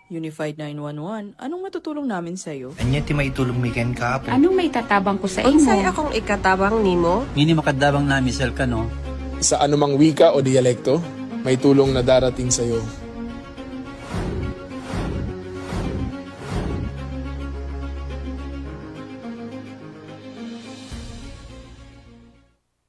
Unified 911, anong matutulong namin sa'yo? Anya ti maitulong mi ken kapo. Anong may tatabang ko sa Unsay imo? akong ikatabang nimo? Ngini makadabang na misal ka no. Sa anumang wika o dialekto, may tulong na darating sa iyo.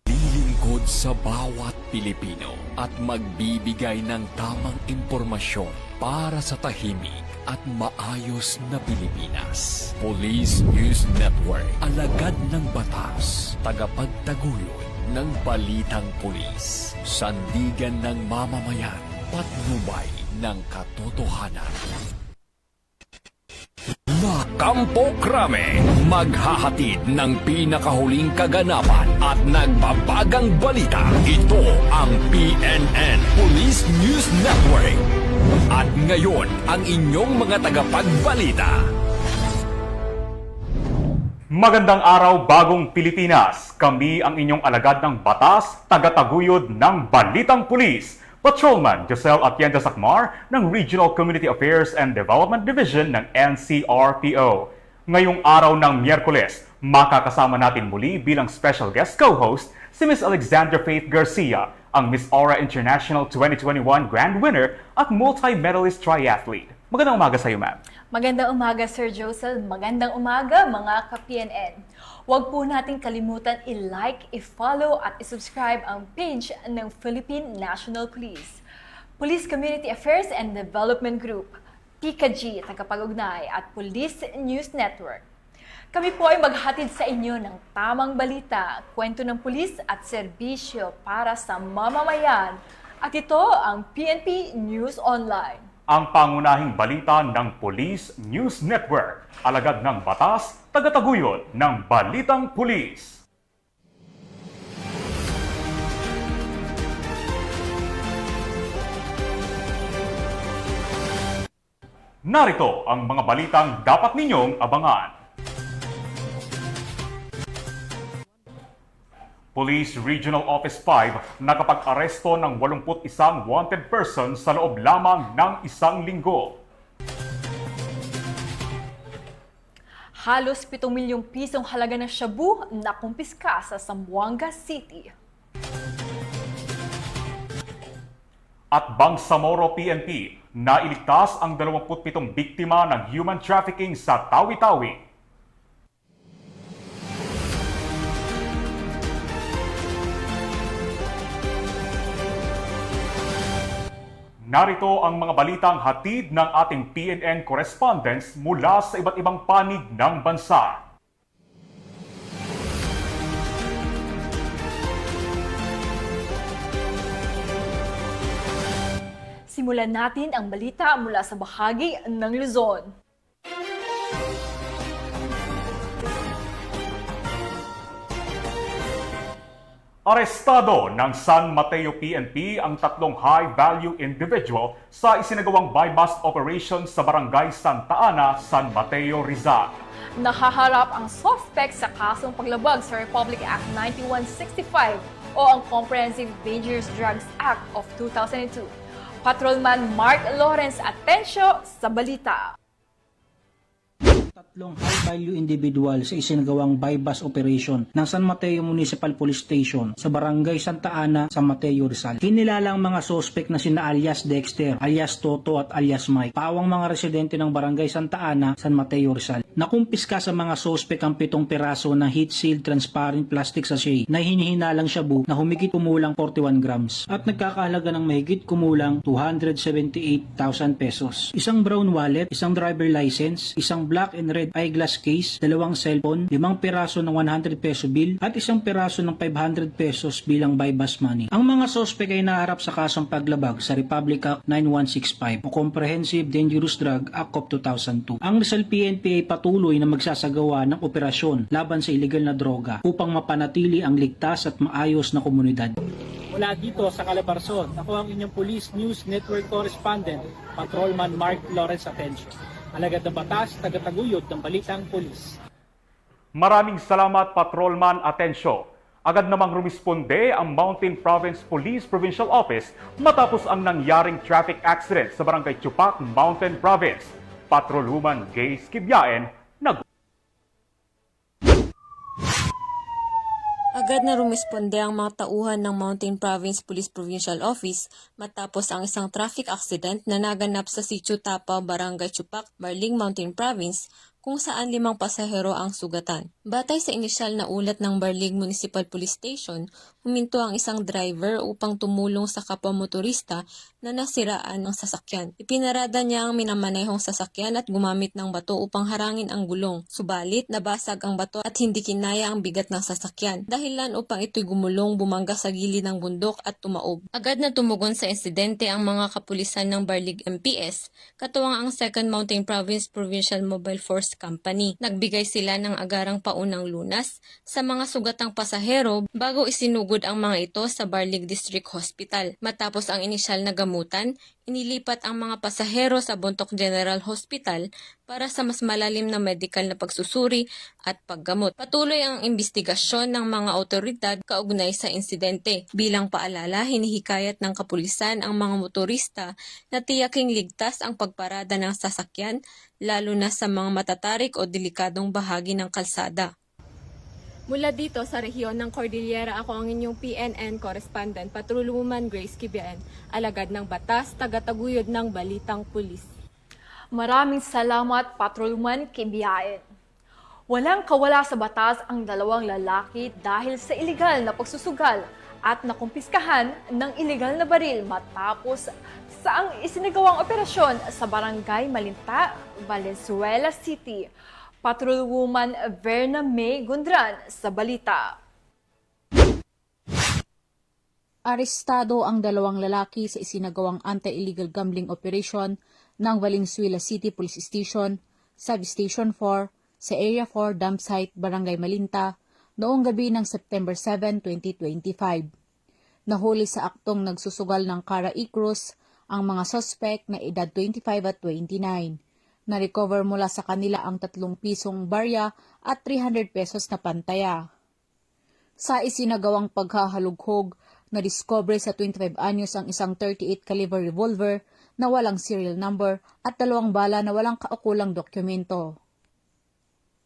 Lilingkod sa bawat Pilipino at magbibigay ng tamang impormasyon para sa tahimik at maayos na Pilipinas. Police News Network, alagad ng batas, tagapagtaguyod ng balitang pulis, sandigan ng mamamayan, patnubay ng katotohanan. Na Kampo Krame, maghahatid ng pinakahuling kaganapan at nagbabagang balita. Ito ang PNN Police News Network. At ngayon, ang inyong mga tagapagbalita. Magandang araw, bagong Pilipinas. Kami ang inyong alagad ng batas, tagataguyod ng Balitang Pulis. Patrolman Josel Atienza Sacmar ng Regional Community Affairs and Development Division ng NCRPO. Ngayong araw ng Miyerkules, makakasama natin muli bilang special guest co-host si Miss Alexandra Faith Garcia, ang Miss Aura International 2021 Grand Winner at multi-medalist triathlete. Magandang umaga sa iyo, ma'am. Magandang umaga, Sir Josel. Magandang umaga, mga ka-PNN. Huwag po nating kalimutan i-like, i-follow at i-subscribe ang page ng Philippine National Police, Police Community Affairs and Development Group, PCAG, tagapag-ugnay at Police News Network. Kami po ay maghatid sa inyo ng tamang balita, kwento ng pulis at serbisyo para sa mamamayan. At ito ang PNP News Online. Ang pangunahing balita ng Police News Network, alagad ng batas, tagataguyod ng Balitang Pulis. Narito ang mga balitang dapat ninyong abangan. Police Regional Office 5 nakapag-aresto ng 81 wanted person sa loob lamang ng isang linggo. Halos 7 milyong pisong halaga ng shabu na kumpiska sa Zamboanga City. At Bangsamoro PNP, nailigtas ang 27 biktima ng human trafficking sa Tawi-Tawi. Narito ang mga balitang hatid ng ating PNN correspondents mula sa iba't ibang panig ng bansa. Simulan natin ang balita mula sa bahagi ng Luzon. Arestado ng San Mateo PNP ang 3 high-value individual sa isinagawang buy-bust operation sa Barangay Santa Ana, San Mateo, Rizal. Nakaharap ang suspect sa kasong paglabag sa Republic Act 9165 o ang Comprehensive Dangerous Drugs Act of 2002. Patrolman Mark Lawrence Atencio sa balita. 3 high-value individual sa isinagawang buy-bust operation ng San Mateo Municipal Police Station sa Barangay Santa Ana, San Mateo, Rizal. Kinilalang mga suspect na sina alias Dexter, alias Toto at alias Mike, pawang mga residente ng Barangay Santa Ana, San Mateo, Rizal. Nakumpiska sa mga suspect ang 7 piraso ng heat-sealed transparent plastic sachet na hinihinalang shabu na humigit kumulang 41 grams at nagkakahalaga ng mahigit kumulang 278,000 pesos. Isang brown wallet, isang driver license, isang black and red eyeglass case, 2 cellphone, 5 piraso ng 100 peso bill at 1 piraso ng 500 pesos bilang buy-bust money. Ang mga sospek ay naharap sa kasong paglabag sa Republic Act 9165 o Comprehensive Dangerous Drug Act of 2002. Ang Rizal PNP ay patuloy na magsasagawa ng operasyon laban sa illegal na droga upang mapanatili ang ligtas at maayos na komunidad. Mula dito sa Calabarzon, ako ang inyong Police News Network Correspondent, Patrolman Mark Lawrence Atencio. Alagad ng batas, tagataguyod ng Balitang Pulis. Maraming salamat, Patrolman Atencio. Agad namang rumisponde ang Mountain Province Police Provincial Office matapos ang nangyaring traffic accident sa Barangay Chupac, Mountain Province. Patrolwoman Gays Kibyaen Agad na rumisponde ang mga tauhan ng Mountain Province Police Provincial Office matapos ang isang traffic accident na naganap sa Sitio Tapa, Barangay Chupac, Marling Mountain Province, kung saan 5 pasahero ang sugatan. Batay sa inisyal na ulat ng Barlig Municipal Police Station, huminto ang isang driver upang tumulong sa kapwa motorista na nasiraan ng sasakyan. Ipinarada niya ang minamanehong sasakyan at gumamit ng bato upang harangin ang gulong. Subalit, nabasag ang bato at hindi kinaya ang bigat ng sasakyan. Dahilan upang ito'y gumulong, bumangga sa gilid ng bundok at tumaob. Agad na tumugon sa insidente ang mga kapulisan ng Barlig MPS, katuwang ang 2nd Mountain Province Provincial Mobile Force Company. Nagbigay sila ng agarang paunang lunas sa mga sugatang pasahero bago isinugod ang mga ito sa Barlig District Hospital. Matapos ang inisyal na gamutan, inilipat ang mga pasahero sa Bontoc General Hospital para sa mas malalim na medical na pagsusuri at paggamot. Patuloy ang investigasyon ng mga otoridad kaugnay sa insidente. Bilang paalala, hinihikayat ng kapulisan ang mga motorista na tiyaking ligtas ang pagparada ng sasakyan, lalo na sa mga matatarik o delikadong bahagi ng kalsada. Mula dito sa rehiyon ng Cordillera, ako ang inyong PNN correspondent, Patrolwoman Grace Kibian, alagad ng batas, tagataguyod ng Balitang Pulis. Maraming salamat, Patrolman Kibiyaen. Walang kawala sa batas ang 2 lalaki dahil sa ilegal na pagsusugal at nakumpiskahan ng ilegal na baril matapos sa ang isinagawang operasyon sa Barangay Malinta, Valenzuela City. Patrolwoman Verna May Gundran sa balita. Arestado ang 2 lalaki sa isinagawang anti-illegal gambling operation ng Valenzuela City Police Station, Substation 4, sa Area 4 Dump Site, Barangay Malinta, noong gabi ng September 7, 2025. Nahuli sa aktong nagsusugal ng Cara Cruz ang mga suspect na edad 25 at 29. Na-recover mula sa kanila ang 3 pisong barya at 300 pesos na pantaya. Sa isinagawang paghahalughog, na-discover sa 25 anyos ang isang 38 caliber revolver na walang serial number at 2 bala na walang kaukulang dokumento.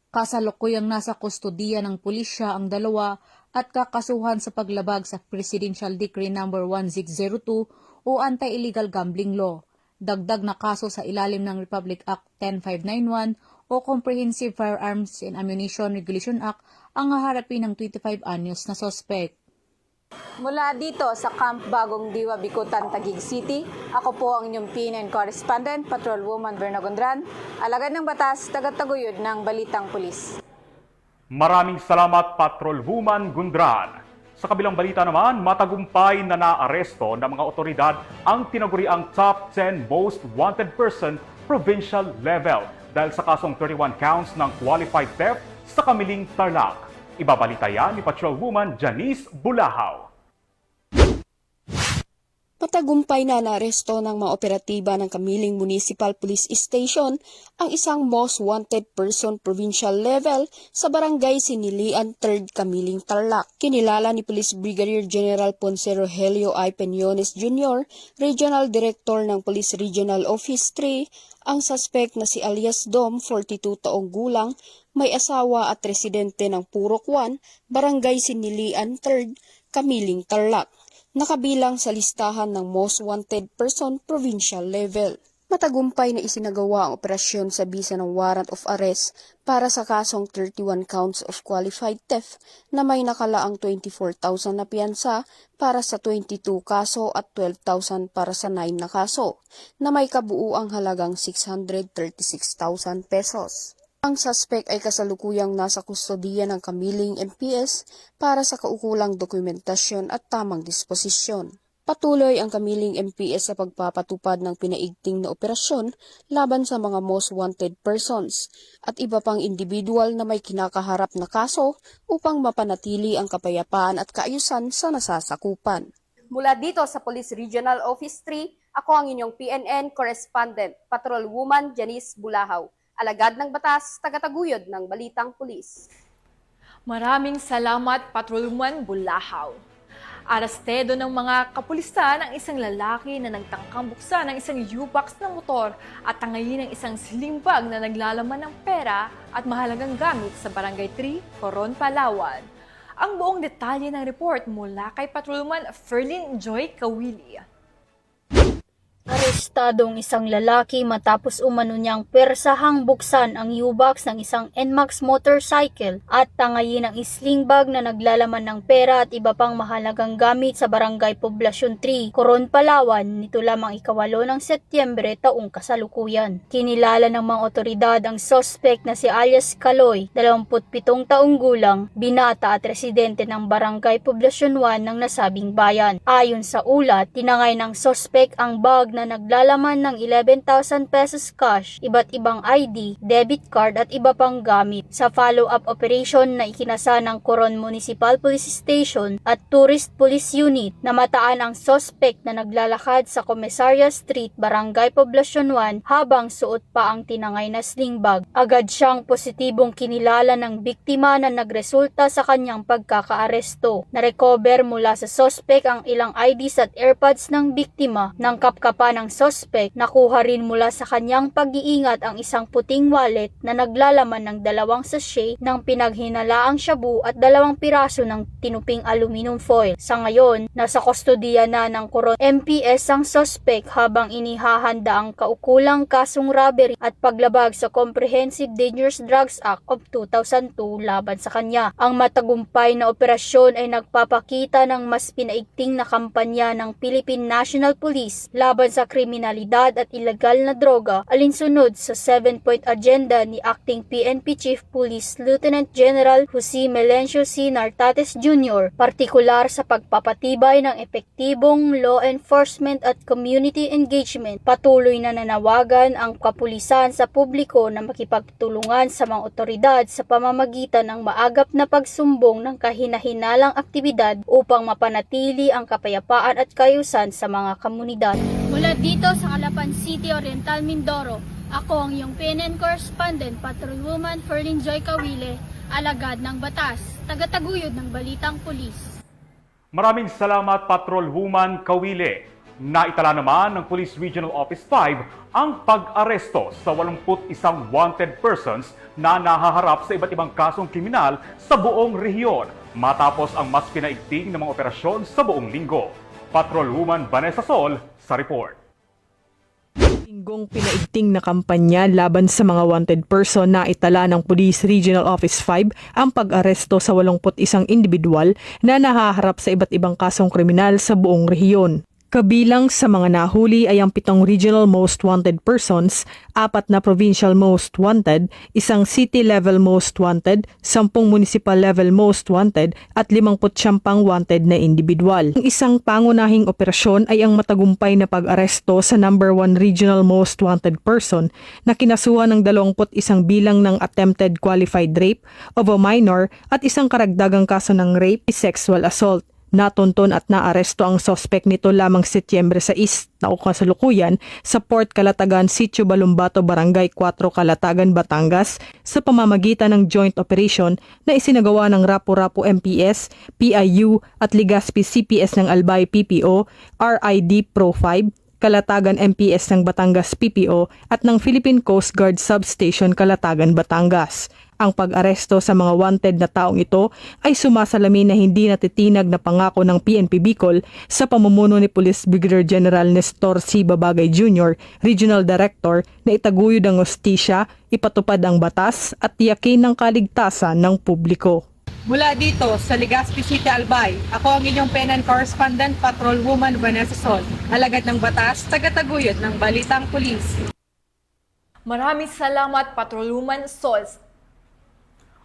Kasalukuyang nasa kustodiya ng pulisya ang 2 at kakasuhan sa paglabag sa Presidential Decree No. 1602 o Anti-Illegal Gambling Law. Dagdag na kaso sa ilalim ng Republic Act 10591 o Comprehensive Firearms and Ammunition Regulation Act ang haharapin ng 25 anyos na sospek. Mula dito sa Camp Bagong Diwa, Bicutan, Taguig City, ako po ang inyong PNN correspondent, Patrolwoman Verna Gundran, alagad ng batas, tagataguyod ng Balitang Pulis. Maraming salamat, Patrolwoman Gundran. Sa kabilang balita naman, matagumpay na naaresto ng mga otoridad ang tinaguriang top 10 most wanted person provincial level dahil sa kasong 31 counts ng qualified theft sa Kamiling, Tarlac. Ibabalita yan ni Patrolwoman Janice Bulahaw. Matagumpay na naaresto ng mga operatiba ng Kamiling Municipal Police Station ang isang most wanted person provincial level sa Barangay Sinilian 3rd Kamiling, Tarlac. Kinilala ni Police Brigadier General Ponce Rogelio I. Peñones Jr., Regional Director ng Police Regional Office 3, ang suspect na si alias Dom, 42 taong gulang, may asawa at residente ng Purok 1, Barangay Sinilian 3rd, Kamiling, Tarlac. Nakabilang sa listahan ng most wanted person provincial level. Matagumpay na isinagawa ang operasyon sa bisa ng warrant of arrest para sa kasong 31 counts of qualified theft na may nakalaang 24,000 na piyansa para sa 22 kaso at 12,000 para sa 9 na kaso na may kabuuang halagang 636,000 pesos. Ang suspect ay kasalukuyang nasa kustodiya ng Kamiling MPS para sa kaukulang dokumentasyon at tamang disposisyon. Patuloy ang Kamiling MPS sa pagpapatupad ng pinaigting na operasyon laban sa mga most wanted persons at iba pang individual na may kinakaharap na kaso upang mapanatili ang kapayapaan at kaayusan sa nasasakupan. Mula dito sa Police Regional Office 3, ako ang inyong PNN correspondent, Patrolwoman Janice Bulahaw. Alagad ng batas, tagataguyod ng Balitang Pulis. Maraming salamat, Patrolman Bulahaw. Arestedo ng mga kapulisan ang isang lalaki na nagtangkang buksan ng isang U-box ng motor at tangayin ng isang sling bag na naglalaman ng pera at mahalagang gamit sa Barangay 3, Coron, Palawan. Ang buong detalye ng report mula kay Patrolman Ferlin Joy Kawili. Arestado ang isang lalaki matapos umano niyang persahang buksan ang U-box ng isang NMAX motorcycle at tangayin ang sling bag na naglalaman ng pera at iba pang mahalagang gamit sa Barangay Poblasyon 3, Coron, Palawan nito lamang 8 ng Setyembre taong kasalukuyan. Kinilala ng mga otoridad ang suspect na si alias Kaloy, 27 taong gulang, binata at residente ng Barangay Poblasyon 1 ng nasabing bayan. Ayon sa ulat, tinangay ng suspect ang bag na naglalaman ng 11,000 pesos cash, iba't ibang ID, debit card at iba pang gamit. Sa follow-up operation na ikinasa ng Coron Municipal Police Station at Tourist Police Unit, namataan ang suspect na naglalakad sa Comisaria Street, Barangay Poblasyon 1 habang suot pa ang tinangay na sling bag. Agad siyang positibong kinilala ng biktima na nagresulta sa kanyang pagkakaaresto. Narecover mula sa suspect ang ilang IDs at AirPods ng biktima. Ng kapkapan ng suspect, nakuha rin mula sa kanyang pag-iingat ang isang puting wallet na naglalaman ng 2 sachet ng pinaghinalaang shabu at 2 piraso ng tinuping aluminum foil. Sa ngayon, nasa kustodiya na ng Coron MPS ang suspect habang inihahanda ang kaukulang kasong robbery at paglabag sa Comprehensive Dangerous Drugs Act of 2002 laban sa kanya. Ang matagumpay na operasyon ay nagpapakita ng mas pinaigting na kampanya ng Philippine National Police laban sa kriminalidad at ilegal na droga, alinsunod sa 7-point agenda ni Acting PNP Chief Police Lieutenant General Jose Melencio C. Nartates Jr., partikular sa pagpapatibay ng epektibong law enforcement at community engagement. Patuloy na nanawagan ang kapulisan sa publiko na makipagtulungan sa mga otoridad sa pamamagitan ng maagap na pagsumbong ng kahinahinalang aktibidad upang mapanatili ang kapayapaan at kaayusan sa mga komunidad. Mula dito sa Calapan City, Oriental, Mindoro, ako ang iyong PNN correspondent, Patrolwoman Ferlin Joy Kawile, alagad ng batas, tagataguyod ng balitang pulis. Maraming salamat, Patrolwoman Kawile. Naitala naman ng Police Regional Office 5 ang pag-aresto sa 81 wanted persons na nahaharap sa iba't ibang kasong kriminal sa buong rehiyon matapos ang mas pinaigting na mga operasyon sa buong linggo. Patrolwoman Vanessa Sol sa report. Linggong pinaigting na kampanya laban sa mga wanted person na itala ng Police Regional Office 5 ang pag-aresto sa 81 individual na nahaharap sa iba't ibang kasong kriminal sa buong rehiyon. Kabilang sa mga nahuli ay ang 7 regional most wanted persons, 4 na provincial most wanted, 1 city level most wanted, 10 municipal level most wanted at 59 pang wanted na individual. Ang isang pangunahing operasyon ay ang matagumpay na pag-aresto sa number 1 regional most wanted person na kinasuhan ng 21 bilang ng attempted qualified rape of a minor at isang karagdagang kaso ng rape and sexual assault. Natunton at naaresto ang suspect nito lamang Setyembre 6 na kasalukuyan sa Port Calatagan, Sitio Balumbato, Barangay 4, Calatagan, Batangas sa pamamagitan ng joint operation na isinagawa ng Rapu-Rapu MPS, PIU at Legazpi CPS ng Albay PPO, RID Pro 5, Calatagan MPS ng Batangas PPO at ng Philippine Coast Guard Substation Calatagan, Batangas. Ang pag-aresto sa mga wanted na taong ito ay sumasalamin na hindi natitinag na pangako ng PNP Bicol sa pamumuno ni Police Brigadier General Nestor C. Babagay Jr., Regional Director, na itaguyod ang hustisya, ipatupad ang batas at tiyakin ng kaligtasan ng publiko. Mula dito sa Legazpi City, Albay, ako ang inyong PNN correspondent, Patrolwoman Vanessa Sol, alagad ng batas, tagataguyod ng balitang pulis. Maraming salamat, Patrolwoman Sol.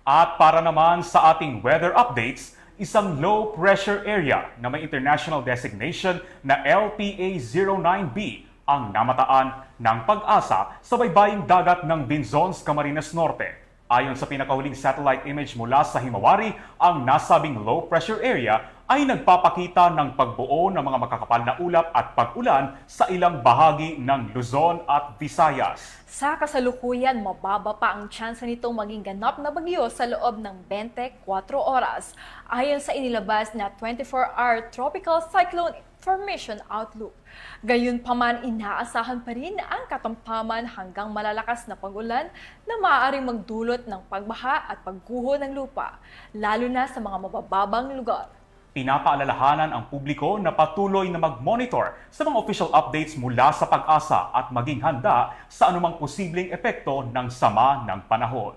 At para naman sa ating weather updates, isang low pressure area na may international designation na LPA-09B ang namataan ng Pag-asa sa baybaying dagat ng Binzones, Camarines Norte. Ayon sa pinakahuling satellite image mula sa Himawari, ang nasabing low pressure area ay nagpapakita ng pagbuo ng mga makakapal na ulap at pag-ulan sa ilang bahagi ng Luzon at Visayas. Sa kasalukuyan, mababa pa ang tsansa nitong maging ganap na bagyo sa loob ng 24 oras, ayon sa inilabas na 24-hour Tropical Cyclone Formation Outlook. Gayunpaman, inaasahan pa rin ang katampaman hanggang malalakas na pag-ulan na maaaring magdulot ng pagbaha at pagguho ng lupa, lalo na sa mga mabababang lugar. Pinapaalalahanan ang publiko na patuloy na mag-monitor sa mga official updates mula sa Pag-asa at maging handa sa anumang posibleng epekto ng sama ng panahon.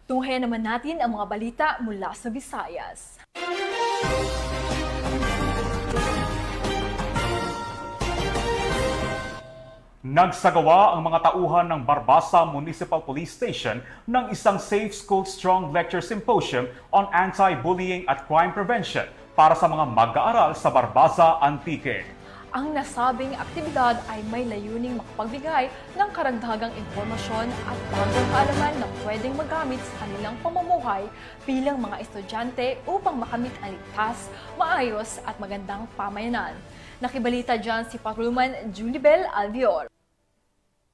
Tunghayan naman natin ang mga balita mula sa Visayas. Nagsagawa ang mga tauhan ng Barbasa Municipal Police Station ng isang Safe School Strong Lecture Symposium on Anti-Bullying at Crime Prevention para sa mga mag-aaral sa Barbasa, Antique. Ang nasabing aktibidad ay may layuning makapagbigay ng karagdagang impormasyon at bagong kaalaman na pwedeng magamit sa kanilang pamumuhay bilang mga estudyante upang makamit ang ligtas, maayos at magandang pamayanan. Nakibalita dyan si Patrolman Julibel Alvior.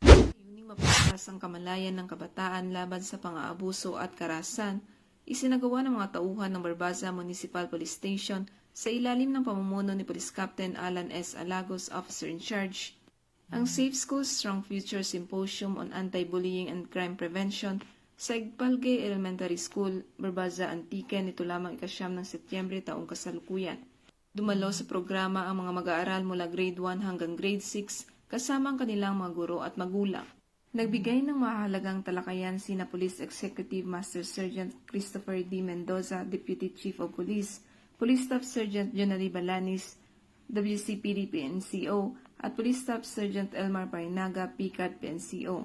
Layuning mapalakas ang kamalayan ng kabataan laban sa pang-aabuso at karahasan, isinagawa ng mga tauhan ng Barbasa Municipal Police Station sa ilalim ng pamumuno ni Police Captain Alan S. Alagos, Officer in Charge. Ang Safe Schools Strong Future Symposium on Anti-Bullying and Crime Prevention sa Igpalge Elementary School, Barbasa, Antique nito lamang ika-9 ng Setyembre taong kasalukuyan. Dumalo sa programa ang mga mag-aaral mula grade 1 hanggang grade 6 kasama ang kanilang mga guro at magulang. Nagbigay ng mahalagang talakayan sina Police Executive Master Sergeant Christopher D. Mendoza, Deputy Chief of Police, Police Staff Sergeant Jonary Balanis, WCPD PNCO, at Police Staff Sergeant Elmar Parinaga, PCAD PNCO.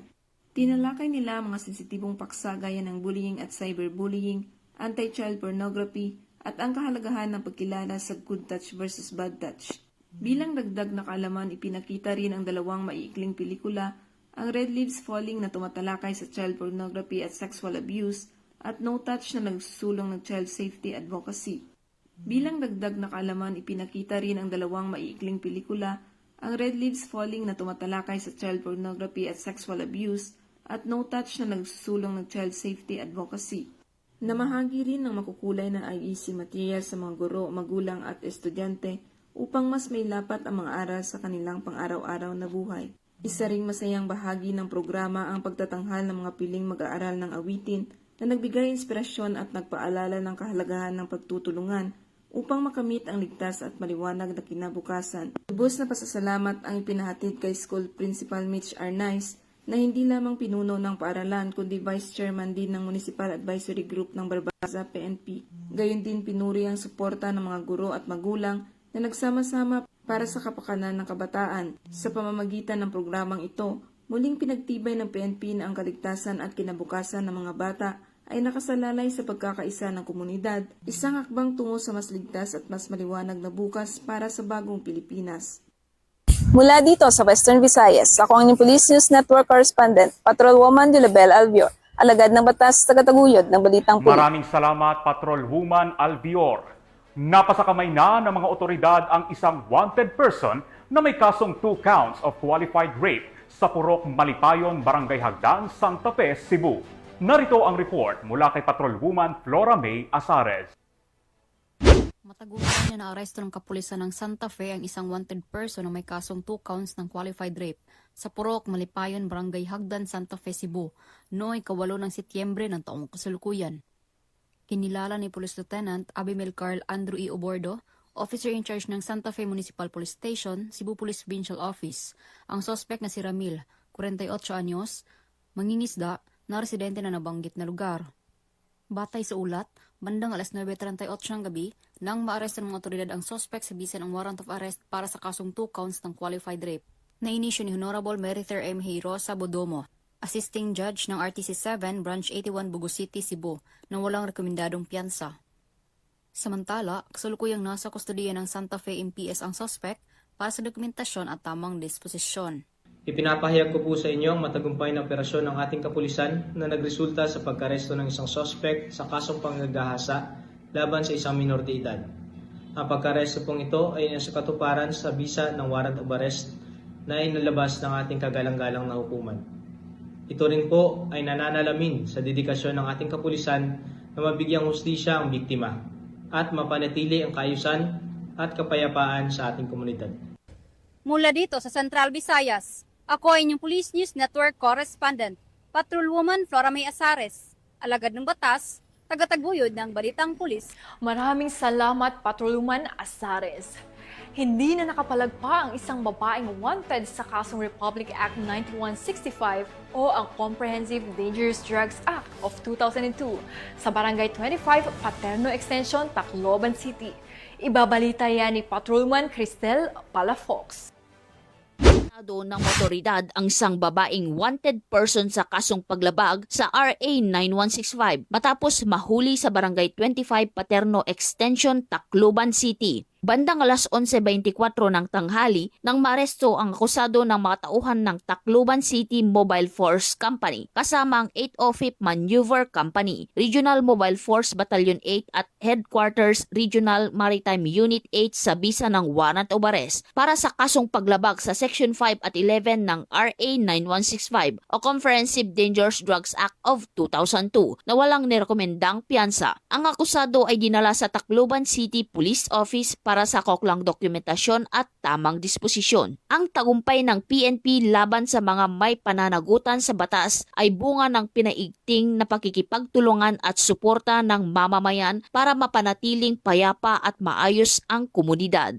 Tinalakay nila ang mga sensitibong paksa gaya ng bullying at cyberbullying, anti-child pornography, at ang kahalagahan ng pagkilala sa good touch versus bad touch. Bilang dagdag na kaalaman, ipinakita rin ang dalawang maiikling pelikula, ang Red Leaves Falling na tumatalakay sa child pornography at sexual abuse, at No Touch na nagsusulong ng child safety advocacy. Bilang dagdag na kaalaman, ipinakita rin ang dalawang maiikling pelikula, ang Red Leaves Falling na tumatalakay sa child pornography at sexual abuse, at No Touch na nagsusulong ng child safety advocacy. Namahagi rin ng makukulay na IEC material sa mga guro, magulang at estudyante upang mas may lapat ang mga aral sa kanilang pang-araw-araw na buhay. Isa ring masayang bahagi ng programa ang pagtatanghal ng mga piling mag-aaral ng awitin na nagbigay inspirasyon at nagpaalala ng kahalagahan ng pagtutulungan upang makamit ang ligtas at maliwanag na kinabukasan. Lubos na pasasalamat ang ipinahatid kay School Principal Mitch Arnaiz na hindi lamang pinuno ng paaralan kundi Vice Chairman din ng Municipal Advisory Group ng Barbasa PNP. Gayon din pinuri ang suporta ng mga guro at magulang na nagsama-sama para sa kapakanan ng kabataan. Sa pamamagitan ng programang ito, muling pinagtibay ng PNP na ang kaligtasan at kinabukasan ng mga bata ay nakasalalay sa pagkakaisa ng komunidad, isang hakbang tungo sa mas ligtas at mas maliwanag na bukas para sa bagong Pilipinas. Mula dito sa Western Visayas, ako ang inyong Police News Network Correspondent, Patrolwoman Julibel Alvior, alagad ng batas tagataguyod ng Balitang Pulis. Maraming salamat, Patrolwoman Alvior. Napasakamay na ng mga otoridad ang isang wanted person na may kasong 2 counts of qualified rape sa Purok Malipayon, Barangay Hagdan, Santa Fe, Cebu. Narito ang report mula kay Patrolwoman Flora May Asares. Matagumpay niya na aresto ng kapulisan ng Santa Fe ang isang wanted person na may kasong 2 counts ng qualified rape sa Purok Malipayon, Barangay Hagdan, Santa Fe, Cebu noong 8 ng Setyembre ng taong kasalukuyan. Kinilala ni Police Lieutenant Abimel Carl Andrew E. Obordo, Officer in Charge ng Santa Fe Municipal Police Station, Cebu Police Provincial Office, ang suspect na si Ramil, 48 anyos, mangingisda na residente na nabanggit na lugar. Batay sa ulat, bandang alas 9:38 ng gabi, nang maaresto ng mga otoridad ang suspect sa bisan ang warrant of arrest para sa kasong 2 counts ng qualified rape, na inisyo ni Honorable Meriter M. Heirosa Bodomo, Assisting Judge ng RTC 7, Branch 81, Bugo City, Cebu, na walang rekomendadong piyansa. Samantala, kasalukuyang nasa kustodiya ng Santa Fe MPS ang suspect para sa dokumentasyon at tamang disposisyon. Ipinapahayag ko po sa inyo ang matagumpay na operasyon ng ating kapulisan na nagresulta sa pagkaresto ng isang sospek sa kasong panggagahasa laban sa isang minor de edad. Ang pagkaresto pong ito ay nasa katuparan sa bisa ng warrant of arrest na inalabas ng ating kagalang-galang na hukuman. Ito rin po ay nananalamin sa dedikasyon ng ating kapulisan na mabigyang hustisya ang biktima at mapanatili ang kaayusan at kapayapaan sa ating komunidad. Mula dito sa Central Visayas, ako ay inyong Police News Network Correspondent, Patrolwoman Flora May Asares, alagad ng batas, tagataguyod ng Balitang Pulis. Maraming salamat, Patrolwoman Asares. Hindi na nakapalagpa ang isang babaeng wanted sa kasong Republic Act 9165 o ang Comprehensive Dangerous Drugs Act of 2002 sa Barangay 25 Paterno Extension, Tacloban City. Ibabalita yan ni Patrolman Cristel Palafox. Ng otoridad ang isang babaeng wanted person sa kasong paglabag sa RA 9165 matapos mahuli sa Barangay 25 Paterno Extension, Tacloban City. Bandang alas 11:24 ng tanghali nang maaresto ang akusado ng mga tauhan ng Tacloban City Mobile Force Company kasama ang 805th Maneuver Company, Regional Mobile Force Battalion 8 at Headquarters Regional Maritime Unit 8 sa bisa ng warrant of arrest para sa kasong paglabag sa Section 5 at 11 ng RA 9165 o Comprehensive Dangerous Drugs Act of 2002 na walang nirekomendang piyansa. Ang akusado ay dinala sa Tacloban City Police Office para sa koklang dokumentasyon at tamang disposisyon. Ang tagumpay ng PNP laban sa mga may pananagutan sa batas ay bunga ng pinaigting na pakikipagtulungan at suporta ng mamamayan para mapanatiling payapa at maayos ang komunidad.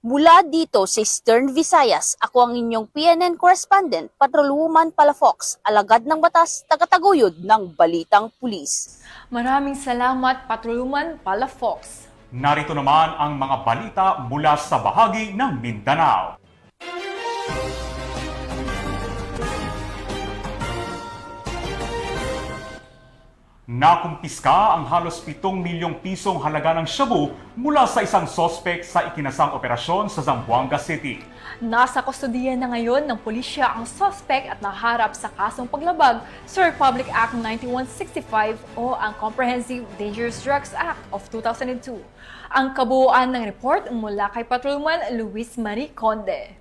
Mula dito sa Eastern Visayas, ako ang inyong PNN Correspondent, Patrolwoman Palafox, alagad ng batas, tagataguyod ng Balitang Pulis. Maraming salamat, Patrolwoman Palafox. Narito naman ang mga balita mula sa bahagi ng Mindanao. Nakumpiska ang halos 7 milyong pisong halaga ng shabu mula sa isang sospek sa ikinasang operasyon sa Zamboanga City. Nasa kustodiya na ngayon ng pulisya ang suspect at naharap sa kasong paglabag sa Republic Act 9165 o ang Comprehensive Dangerous Drugs Act of 2002. Ang kabuuan ng report mula kay Patrolman Luis Marie Conde.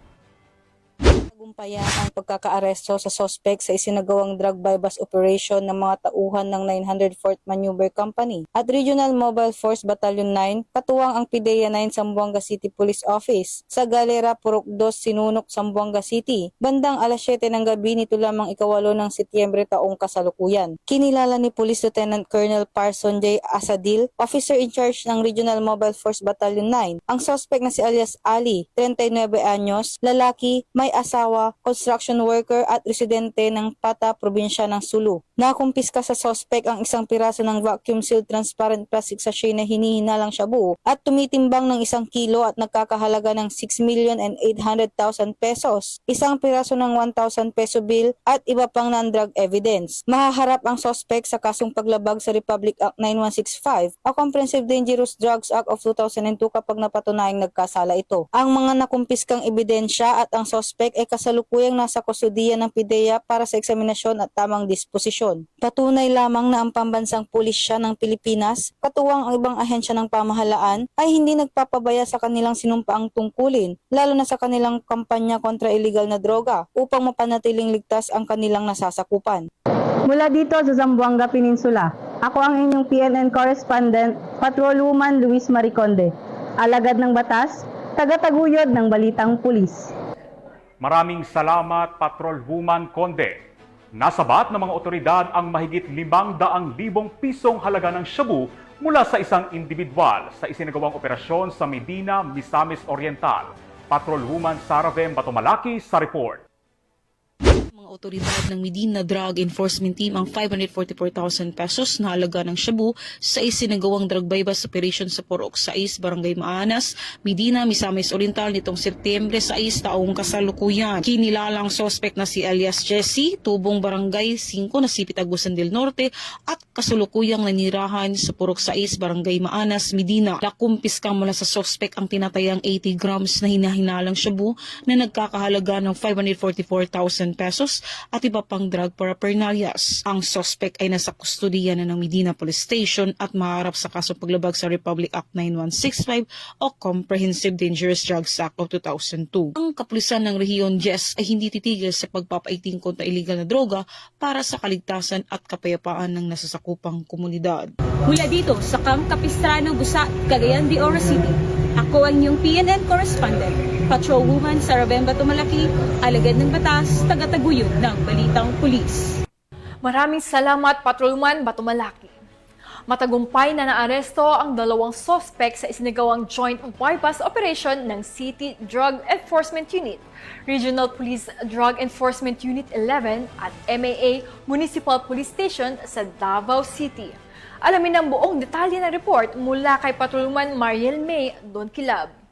Tagumpayan ang pagkakaaresto sa sospek sa isinagawang drug bypass operation ng mga tauhan ng 904th Maneuver Company at Regional Mobile Force Battalion 9, katuwang ang PIDEA 9 Zamboanga City Police Office sa Galera Purok 2, Sinunok, Zamboanga City. Bandang alas 7 ng gabi nito lamang ika-8 ng Setyembre taong kasalukuyan. Kinilala ni Police Lieutenant Colonel Parson J. Asadil, Officer in Charge ng Regional Mobile Force Battalion 9, ang sospek na si alias Ali, 39 anyos, lalaki, may asawa, construction worker at residente ng Pata, probinsya ng Sulu. Nakumpiska sa sospek ang isang piraso ng vacuum-sealed transparent plastic sachet na hinihinalang shabu at tumitimbang ng 1 kilo at nagkakahalaga ng 6,800,000 pesos, isang piraso ng 1,000 peso bill at iba pang non-drug evidence. Mahaharap ang sospek sa kasong paglabag sa Republic Act 9165 o Comprehensive Dangerous Drugs Act of 2002 kapag napatunayang nagkasala ito. Ang mga nakumpiskang ebidensya at ang sospek ay kasalukuyang nasa kustodiya ng PIDEA para sa eksaminasyon at tamang disposisyon. Patunay lamang na ang pambansang pulisya ng Pilipinas, katuwang ang ibang ahensya ng pamahalaan, ay hindi nagpapabaya sa kanilang sinumpaang tungkulin, lalo na sa kanilang kampanya kontra illegal na droga, upang mapanatiling ligtas ang kanilang nasasakupan. Mula dito sa Zamboanga Peninsula, ako ang inyong PNN Correspondent, Patrolwoman Luis Marie Conde, alagad ng batas, tagataguyod ng Balitang Pulis. Maraming salamat, Patrolwoman Conde. Nasabat ng mga otoridad ang mahigit 500,000 pisong halaga ng shabu mula sa isang individual sa isinagawang operasyon sa Medina, Misamis Oriental. Patrolwoman Saravem Batomalaki sa report. Mga otoridad ng Medina Drug Enforcement Team ang 544,000 pesos na halaga ng shabu sa isinagawang drug bypass operation sa Purok 6, Barangay Maanas, Medina, Misamis Oriental nitong Setyembre 6 taong kasalukuyan. Kinilalang sospek na si alias Jesse, tubong Barangay 5 na si Pitagusan del Norte at kasulukuyang nanirahan sa Purok 6, Barangay Maanas, Medina. Nakumpiska mula sa sospek ang tinatayang 80 grams na hinahinalang shabu na nagkakahalaga ng 544,000 pesos at iba pang drug paraphernalias. Ang suspect ay nasa kustudiya na ng Medina Police Station at maharap sa kaso paglabag sa Republic Act 9165 o Comprehensive Dangerous Drugs Act of 2002. Ang kapulisan ng Rehiyon 10 ay hindi titigil sa pagpapaiting kontra illegal na droga para sa kaligtasan at kapayapaan ng nasasakupang komunidad. Mula dito sa Camp Capistrano, Busa, Cagayan de Oro City, ako ang iyong PNN correspondent, Patrolwoman Sarabemba Tumalaki, alagad ng batas, tagataguyod ng Balitang Pulis. Maraming salamat, Patrolman Batumalaki. Matagumpay na naaresto ang dalawang sospek sa isinagawang joint bypass operation ng City Drug Enforcement Unit, Regional Police Drug Enforcement Unit 11 at MAA Municipal Police Station sa Davao City. Alamin ang buong detalye ng report mula kay Patrolman Mariel May Donkilab.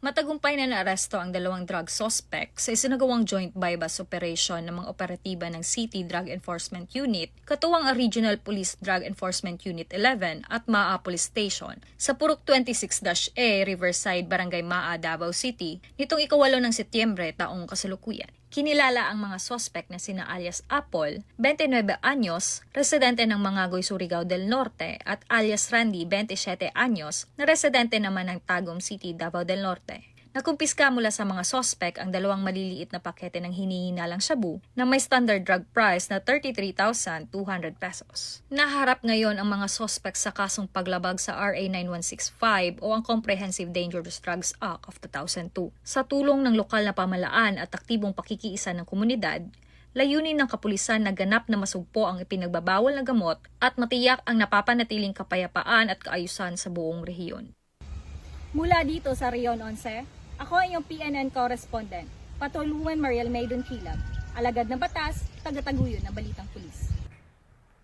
Matagumpay na naaresto ang dalawang drug suspect sa isinagawang joint bypass operation ng mga operatiba ng City Drug Enforcement Unit, katuwang ang Regional Police Drug Enforcement Unit 11 at MAA Police Station sa Purok 26-A, Riverside, Barangay Maa, Davao City, nitong 8 ng Setyembre taong kasalukuyan. Kinilala ang mga suspect na sina alias Apple, 29 anyos, residente ng Mangagoy, Surigao del Norte, at alias Randy, 27 anyos, na residente naman ng Tagum City, Davao del Norte. Nakumpiska mula sa mga suspect ang dalawang maliliit na pakete ng hinihinalang shabu na may standard drug price na 33,200 pesos. Naharap ngayon ang mga suspect sa kasong paglabag sa RA 9165 o ang Comprehensive Dangerous Drugs Act of 2002. Sa tulong ng lokal na pamahalaan at aktibong pakikiisa ng komunidad, layunin ng kapulisan na ganap na masugpo ang ipinagbabawal na gamot at matiyak ang napapanatiling kapayapaan at kaayusan sa buong rehiyon. Mula dito sa Rehiyon 11, ako ang iyong PNN correspondent, Patrolwoman Mariel May Donkilab, alagad ng batas, tagataguyod ng Balitang Pulis.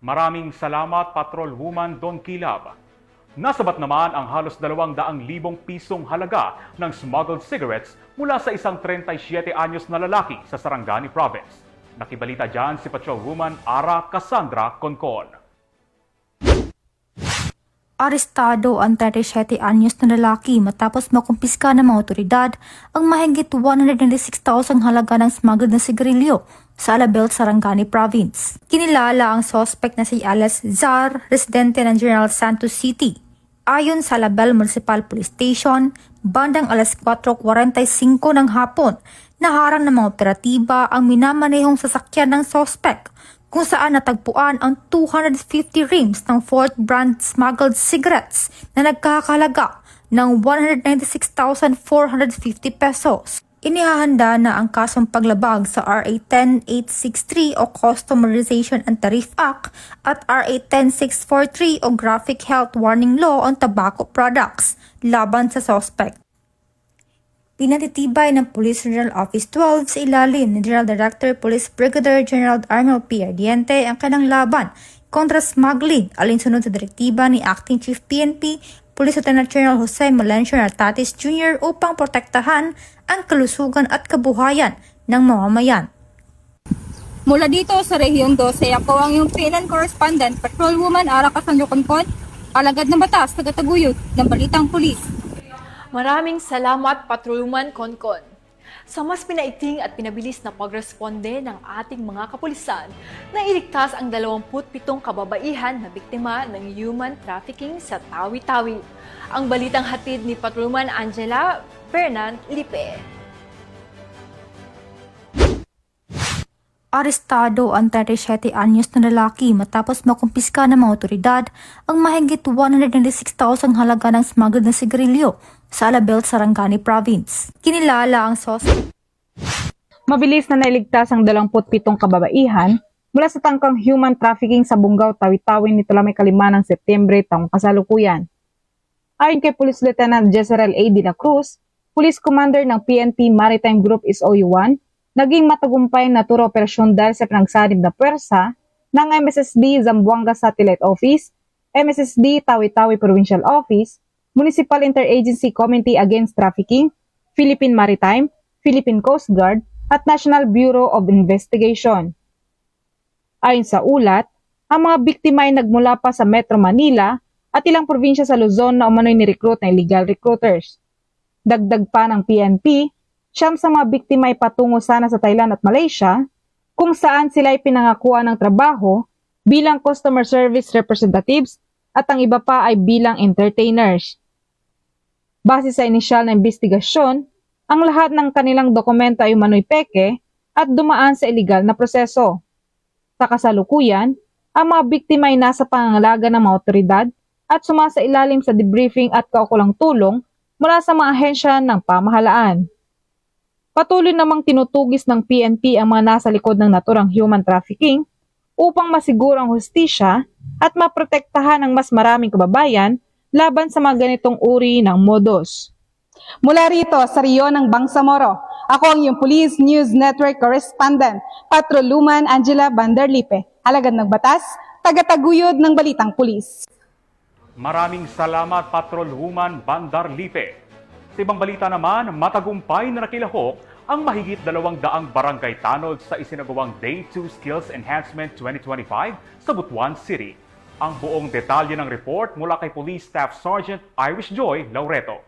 Maraming salamat, Patrolwoman Donkilab. Nasabat naman ang halos 200,000 pisong halaga ng smuggled cigarettes mula sa isang 37 anyos na lalaki sa Sarangani Province. Nakibalita dyan si Patrolwoman Ara Cassandra Concon. Arestado ang 37 anyos na lalaki matapos makumpiska ng mga otoridad ang mahigit 196,000 halaga ng smuggled na sigarilyo sa Alabel, Sarangani Province. Kinilala ang suspect na si alias Zar, residente ng General Santos City. Ayon sa Alabel Municipal Police Station, bandang alas 4:45 ng hapon, naharang ng mga operatiba ang minamanehong sasakyan ng suspect kung saan natagpuan ang 250 rims ng Fort Brand smuggled cigarettes na nagkakahalaga ng 196,450 pesos. Inihahanda na ang kasong paglabag sa RA 10863 o Customerization and Tariff Act at RA 10643 o Graphic Health Warning Law on Tobacco Products laban sa suspect. Pinatitibay ng Police Regional Office 12 sa ilalim ni General Director Police Brigadier General Armel P. Ardiente ang kanang laban kontra smuggling alinsunod sa direktiba ni Acting Chief PNP Police Lieutenant General Jose Melencio Nartatis Jr. upang protektahan ang kalusugan at kabuhayan ng mamamayan. Mula dito sa Rehiyon 12, ako ang iyong PNN correspondent, Patrolwoman Ara Cassandra Concon, alagad ng batas, tagataguyod ng Balitang Pulis. Maraming salamat, Patrolman Concon. Sa mas pinaiting at pinabilis na pagresponde ng ating mga kapulisan, nailigtas ang 27 kababaihan na biktima ng human trafficking sa Tawi-Tawi. Ang balitang hatid ni Patrolman Angela Bernard Lipe. Arestado ang 37 anyos na lalaki matapos makumpiska ng mga otoridad ang mahigit 196,000 halaga ng smuggled na sigarilyo sa Alabel, Sarangani Province. Kinilala ang suspect. Mabilis na nailigtas ang 27 kababaihan mula sa tangkang human trafficking sa Bungaw, Tawi-Tawi nito lamang 5 ng Setyembre taong kasalukuyan. Ayon kay Police Lieutenant Jezreel A. De La Cruz, Police Commander ng PNP Maritime Group SOU 1, naging matagumpay na tour operasyon dahil sa pinagsanib na pwersa ng MSSD Zamboanga Satellite Office, MSSD Tawi-Tawi Provincial Office, Municipal Interagency Committee Against Trafficking, Philippine Maritime, Philippine Coast Guard, at National Bureau of Investigation. Ayon sa ulat, ang mga biktima ay nagmula pa sa Metro Manila at ilang probinsya sa Luzon na umano'y nirecruit ng illegal recruiters. Dagdag pa ng PNP, 9 sa mga biktima ay patungo sana sa Thailand at Malaysia, kung saan sila ay pinangakuan ng trabaho bilang customer service representatives at ang iba pa ay bilang entertainers. Base sa inisyal na investigasyon, ang lahat ng kanilang dokumento ay umano'y peke at dumaan sa iligal na proseso. Sa kasalukuyan, ang mga biktima ay nasa pangangalaga ng mga otoridad at sumasailalim sa debriefing at kaukulang tulong mula sa mga ahensya ng pamahalaan. Patuloy namang tinutugis ng PNP ang mga nasa likod ng naturang human trafficking upang masiguro ang hustisya at maprotektahan ng mas maraming kababayan laban sa mga ganitong uri ng modus. Mula rito sa Rio ng Bangsamoro, ako ang iyong Police News Network Correspondent, Patrolwoman Angela Vanderlipe, alagad ng batas, tagataguyod ng Balitang Pulis. Maraming salamat, Patrolwoman Vanderlipe. Sa ibang balita naman, matagumpay na nakilahok ang mahigit 200 barangay tanod sa isinagawang Day 2 Skills Enhancement 2025 sa Butuan City. Ang buong detalye ng report mula kay Police Staff Sergeant Irish Joy Laureto.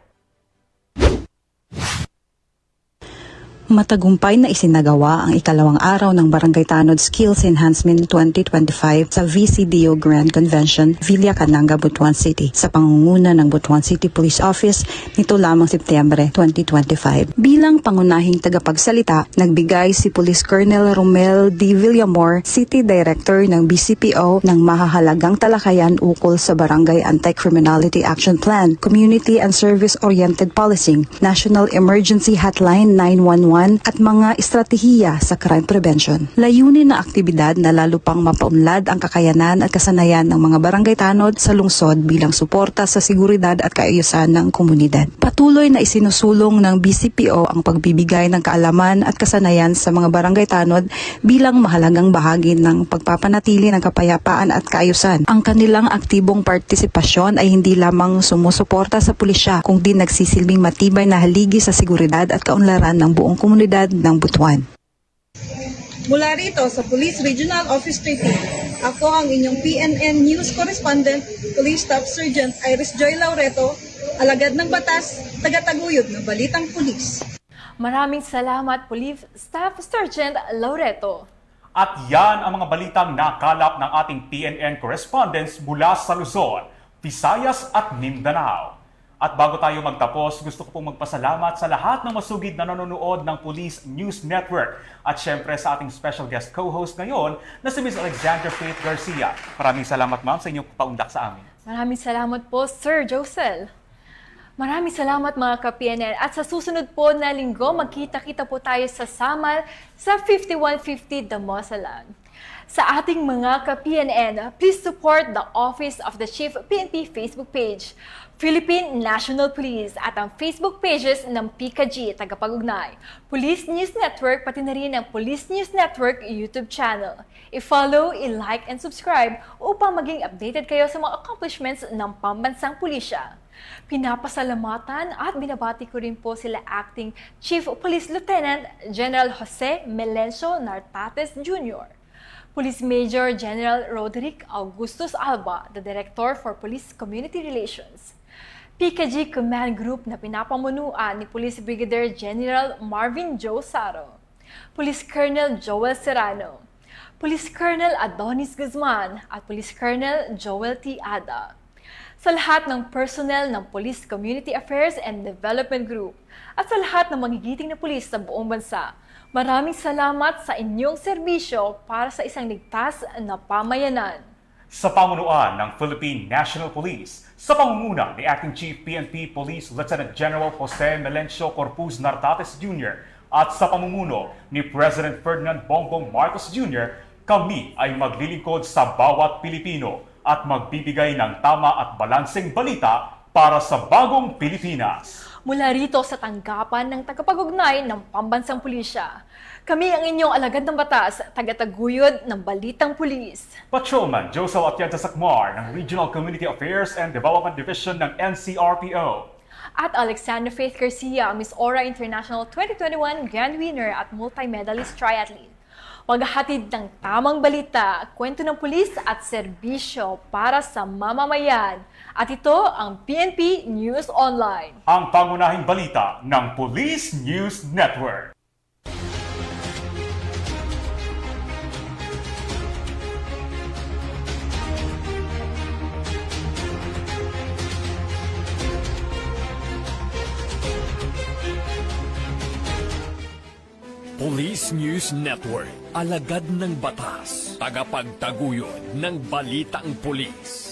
Matagumpay na isinagawa ang ikalawang araw ng Barangay Tanod Skills Enhancement 2025 sa VCDO Grand Convention, Villa Cananga, Butuan City sa pangunguna ng Butuan City Police Office nito lamang Setyembre 2025. Bilang pangunahing tagapagsalita, nagbigay si Police Colonel Romel D. Villamor, City Director ng BCPO ng mahahalagang talakayan ukol sa Barangay Anti-Criminality Action Plan, Community and Service-Oriented Policing, National Emergency Hotline 911 at mga estratehiya sa crime prevention. Layunin ng aktibidad na lalo pang mapaunlad ang kakayanan at kasanayan ng mga barangay tanod sa lungsod bilang suporta sa seguridad at kaayusan ng komunidad. Patuloy na isinusulong ng BCPO ang pagbibigay ng kaalaman at kasanayan sa mga barangay tanod bilang mahalagang bahagi ng pagpapanatili ng kapayapaan at kaayusan. Ang kanilang aktibong partisipasyon ay hindi lamang sumusuporta sa pulisya, kundi nagsisilbing matibay na haligi sa seguridad at kaunlaran ng buong komunidad ng Butuan. Mula rito sa Police Regional Office 13, ako ang inyong PNN News Correspondent, Police Staff Sergeant Irish Joy Laureto, alagad ng batas, tagataguyod ng Balitang Pulis. Maraming salamat, Police Staff Sergeant Laureto. At yan ang mga balitang nakalap ng ating PNN correspondents mula sa Luzon, Visayas at Mindanao. At bago tayo magtapos, gusto ko pong magpasalamat sa lahat ng masugid na nanonood ng Police News Network at syempre sa ating special guest co-host ngayon na si Ms. Alexandra Faith Garcia. Maraming salamat, ma'am, sa inyong paundak sa amin. Maraming salamat po, Sir Josel. Maraming salamat mga ka-PNN at sa susunod po na linggo, magkita-kita po tayo sa Samal sa 5150 Damosalan. Sa ating mga ka-PNN, please support the Office of the Chief PNP Facebook page, Philippine National Police at ang Facebook pages ng PKG, Tagapag-ugnay, Police News Network, pati na rin ang Police News Network YouTube channel. I-follow, i-like, and subscribe upang maging updated kayo sa mga accomplishments ng pambansang pulisya. Pinapasalamatan at binabati ko rin po sila Acting Chief Police Lieutenant General Jose Melencio Nartates Jr., Police Major General Roderick Augustus Alba, the Director for Police Community Relations, PKG Command Group na pinapamunuan ni Police Brigadier General Marvin Joe Saro, Police Colonel Joel Serrano, Police Colonel Adonis Guzman at Police Colonel Joel T. Ada. Sa lahat ng personnel ng Police Community Affairs and Development Group at sa lahat ng magigiting na pulis sa buong bansa, maraming salamat sa inyong serbisyo para sa isang ligtas na pamayanan. Sa pamunuan ng Philippine National Police, sa pangunguna ni Acting Chief PNP Police Lieutenant General Jose Melencio Corpus Nartates Jr. at sa pamumuno ni President Ferdinand Bongbong Marcos Jr., kami ay maglilingkod sa bawat Pilipino at magbibigay ng tama at balanseng balita para sa bagong Pilipinas. Mula rito sa tanggapan ng tagapag-ugnay ng Pambansang Pulisya. Kami ang inyong alagad ng batas, tagataguyod ng Balitang Pulis. Patrolman Josel Atienza Sacmar ng Regional Community Affairs and Development Division ng NCRPO. At Alexandra Faith Garcia, Miss Aura International 2021 Grand Winner at Multi-Medalist Triathlete. Maghahatid ng tamang balita, kwento ng pulis at serbisyo para sa mamamayan. At ito ang PNP News Online. Ang pangunahing balita ng Police News Network. Police News Network, alagad ng batas, tagapagtaguyod ng balitang pulis.